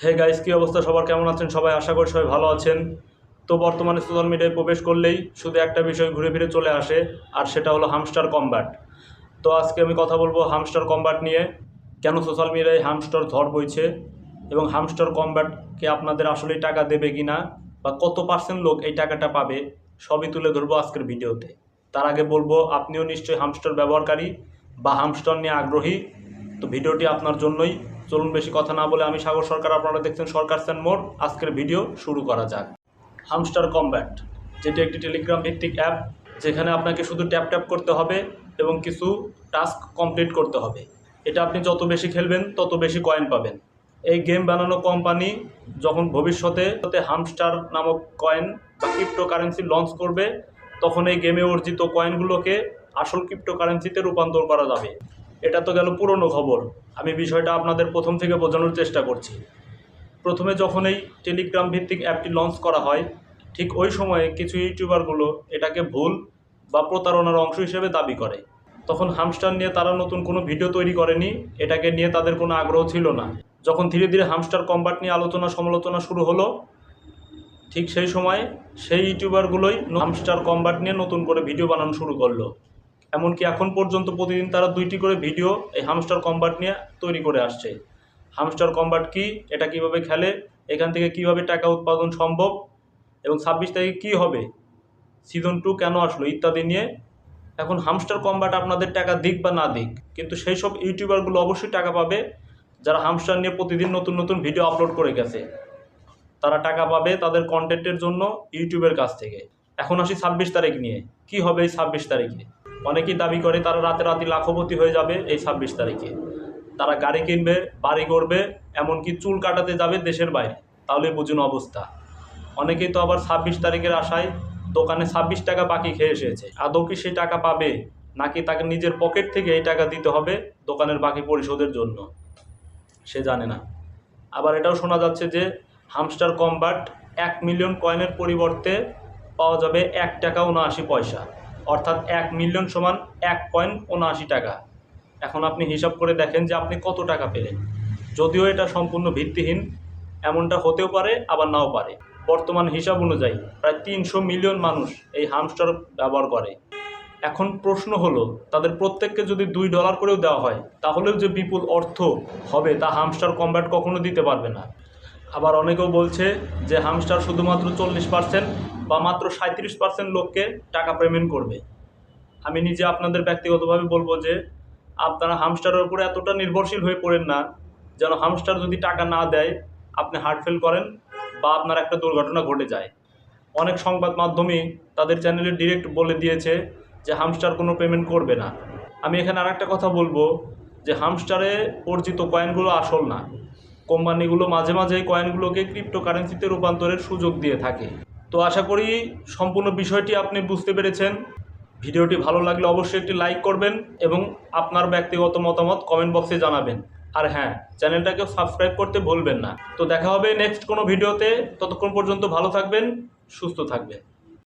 Hey guys, কি অবস্থা সবার? কেমন আছেন সবাই? আশা করি সবাই ভালো আছেন। তো বর্তমানে সোশ্যাল মিডিয়ায় প্রবেশ করলেই শুধু একটা বিষয় ঘুরে ফিরে চলে আসে, আর সেটা হলো হামস্টার কমব্যাট। তো আজকে আমি কথা বলবো হামস্টার কমব্যাট নিয়ে। কেন সোশ্যাল মিডিয়ায় হামস্টার ঝড় বইছে এবং হামস্টার কমব্যাটকে আপনাদের আসলেই টাকা দেবে কি না, বা কত পার্সেন্ট লোক এই টাকাটা পাবে, সবই তুলে ধরবো আজকের ভিডিওতে। তার আগে বলবো, আপনিও নিশ্চয়ই হামস্টার ব্যবহারকারী বা হামস্টার নিয়ে আগ্রহী। তো ভিডিওটি আপনার জন্যই। চলুন বেশি কথা না বলে, আমি সাগর সরকার, আপনারা দেখছেন সরকার সেন মোড়। আজকের ভিডিও শুরু করা যাক। হামস্টার কমব্যাট, যেটি একটি টেলিগ্রাম ভিত্তিক অ্যাপ, যেখানে আপনাকে শুধু ট্যাপ ট্যাপ করতে হবে এবং কিছু টাস্ক কমপ্লিট করতে হবে। এটা আপনি যত বেশি খেলবেন তত বেশি কয়েন পাবেন। এই গেম বানানো কোম্পানি যখন ভবিষ্যতে হামস্টার নামক কয়েন বা ক্রিপ্টোকারেন্সি লঞ্চ করবে, তখন এই গেমে অর্জিত কয়েনগুলোকে আসল ক্রিপ্টোকারেন্সিতে রূপান্তর করা যাবে। এটা তো গেল পুরনো খবর। আমি বিষয়টা আপনাদের প্রথম থেকে বোঝানোর চেষ্টা করছি। প্রথমে যখন এই টেলিগ্রাম ভিত্তিক অ্যাপটি লঞ্চ করা হয়, ঠিক ওই সময়ে কিছু ইউটিউবারগুলো এটাকে ভুল বা প্রতারণার অংশ হিসেবে দাবি করে। তখন হামস্টার নিয়ে তারা নতুন কোনো ভিডিও তৈরি করেনি, এটাকে নিয়ে তাদের কোনো আগ্রহ ছিল না। যখন ধীরে ধীরে হামস্টার কমব্যাট নিয়ে আলোচনা সমালোচনা শুরু হলো, ঠিক সেই সময় সেই ইউটিউবারগুলোই হামস্টার কমব্যাট নিয়ে নতুন করে ভিডিও বানানো শুরু করলো। এমনকি এখন পর্যন্ত প্রতিদিন তারা 2টি করে ভিডিও এই হামস্টার কমব্যাট নিয়ে তৈরি করে আসছে। হামস্টার কমব্যাট কি, এটা কিভাবে খেলে, এখান থেকে কিভাবে টাকা উৎপাদন সম্ভব, এবং 26 তারিখে কী হবে, সিজন 2 কেন আসলো, ইত্যাদি নিয়ে। এখন হামস্টার কমব্যাট আপনাদের টাকা দিক বা না দিক, কিন্তু সেই সব ইউটিউবারগুলো অবশ্যই টাকা পাবে যারা হামস্টার নিয়ে প্রতিদিন নতুন নতুন ভিডিও আপলোড করে গেছে। তারা টাকা পাবে তাদের কন্টেন্টের জন্য ইউটিউবের কাছ থেকে। এখন আসি 26 তারিখ নিয়ে। কি হবে এই 26 তারিখে? অনেকেই দাবি করে তারা রাতারাতি লাখপতি হয়ে যাবে এই 26 তারিখে। তারা গাড়ি কিনবে, বাড়ি করবে, এমনকি চুল কাটাতে যাবে দেশের বাইরে। তাহলে বুঝুন অবস্থা। অনেকেই তো আবার 26 তারিখের আশায় দোকানে 26 টাকা বাকি খেয়ে এসেছে। আদৌ কি সেই টাকা পাবে, নাকি তাকে নিজের পকেট থেকে এই টাকা দিতে হবে দোকানের বাকি পরিশোধের জন্য, সে জানে না। আবার এটাও শোনা যাচ্ছে যে হামস্টার কমব্যাট 1 মিলিয়ন কয়েনের পরিবর্তে পাওয়া যাবে 1 টাকা 79 পয়সা, অর্থাৎ 1 মিলিয়ন সমান 1 কয়েন 79 টাকা। এখন আপনি হিসাব করে দেখেন যে আপনি কত টাকা পেলেন। যদিও এটা সম্পূর্ণ ভিত্তিহীন, এমনটা হতেও পারে আবার নাও পারে। বর্তমান হিসাব অনুযায়ী প্রায় 300 মিলিয়ন মানুষ এই হামস্টার ব্যবহার করে। এখন প্রশ্ন হলো, তাদের প্রত্যেককে যদি $2 করেও দেওয়া হয়, তাহলেও যে বিপুল অর্থ হবে তা হামস্টার কমব্যাট কখনো দিতে পারবে না। আবার অনেকেও বলছে যে হামস্টার শুধুমাত্র 40% বা মাত্র 37% লোককে টাকা পেমেন্ট করবে। আমি নিজে আপনাদের ব্যক্তিগতভাবে বলবো যে আপনারা হামস্টারের উপরে এতটা নির্ভরশীল হয়ে পড়েন না, যেন হামস্টার যদি টাকা না দেয় আপনি হার্ট ফেল করেন বা আপনার একটা দুর্ঘটনা ঘটে যায়। অনেক সংবাদ মাধ্যমই তাদের চ্যানেলে ডিরেক্ট বলে দিয়েছে যে হামস্টার কোনো পেমেন্ট করবে না। আমি এখানে আরেকটা কথা বলবো যে হামস্টারে অর্জিত কয়েনগুলো আসল না। কোম্পানিগুলো মাঝে মাঝে এই কয়েনগুলোকে ক্রিপ্টোকারেন্সিতে রূপান্তরের সুযোগ দিয়ে থাকে। তো আশা করি সম্পূর্ণ বিষয়টি আপনি বুঝতে পেরেছেন। ভিডিওটি ভালো লাগলে অবশ্যই একটি লাইক করবেন এবং আপনার ব্যক্তিগত মতামত কমেন্ট বক্সে জানাবেন। আর হ্যাঁ, চ্যানেলটাকেও সাবস্ক্রাইব করতে ভুলবেন না। তো দেখা হবে নেক্সট কোনো ভিডিওতে। ততক্ষণ পর্যন্ত ভালো থাকবেন, সুস্থ থাকবেন।